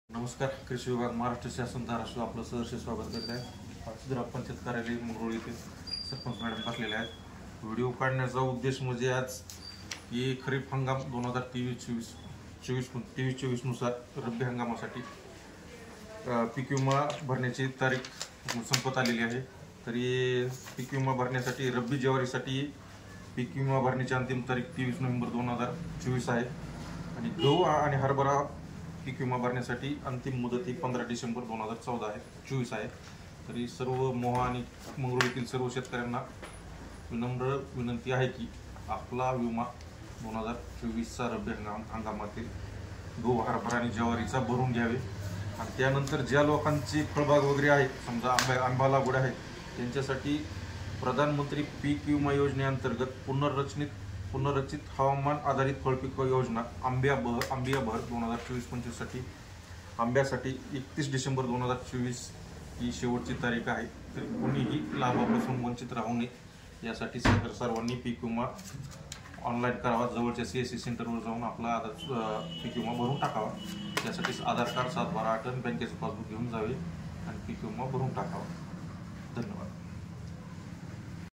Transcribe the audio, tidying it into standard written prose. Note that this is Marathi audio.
नमस्कार. कृषी विभाग महाराष्ट्र शासन धाराशिव आपलं सहर्ष स्वागत करीत आहे. ग्रामपंचायत कार्यालय मंगरुळ येथे सरपंच मॅडम बसलेले आहेत. व्हिडिओ काढण्याचा उद्देश म्हणजे आज की खरीप हंगाम 2023-24 नुसार रब्बी हंगामासाठी पीक विमा भरण्याची तारीख संपत आलेली आहे. तरी पीक विमा भरण्यासाठी रब्बी ज्वारीसाठी पीक विमा भरण्याची अंतिम तारीख 23 नोव्हेंबर 2024 आहे आणि गहू आणि हरभरा पीक विमा भरण्यासाठी अंतिम मुदत ही 15 डिसेंबर 2024 आहे. तरी सर्व मोहा आणि मंगरुळ येथील सर्व शेतकऱ्यांना विनम्र विनंती आहे की आपला विमा 2024चा रब्बी हंगामातील गहू हरभरा आणि ज्वारीचा भरून घ्यावे. आणि त्यानंतर ज्या लोकांची फळबाग वगैरे आहे, समजा आंबा लागवड आहे, त्यांच्यासाठी प्रधानमंत्री पीक विमा योजनेअंतर्गत पुनर्रचित हवामान आधारित फळपीक योजना आंबियाभर 2024-25 साठी आंब्यासाठी 31 डिसेंबर 2024 ही शेवटची तारीख आहे. तर कोणीही लाभापासून वंचित राहू नये यासाठी सर्वांनी पीक विमा ऑनलाईन करावा. जवळच्या CSC सेंटरवर जाऊन आपला पीक विमा भरून टाकावा. त्यासाठी आधार कार्ड, 7/12 आणि बँकेचं पासबुक घेऊन जावे आणि पीक विमा भरून टाकावा. धन्यवाद.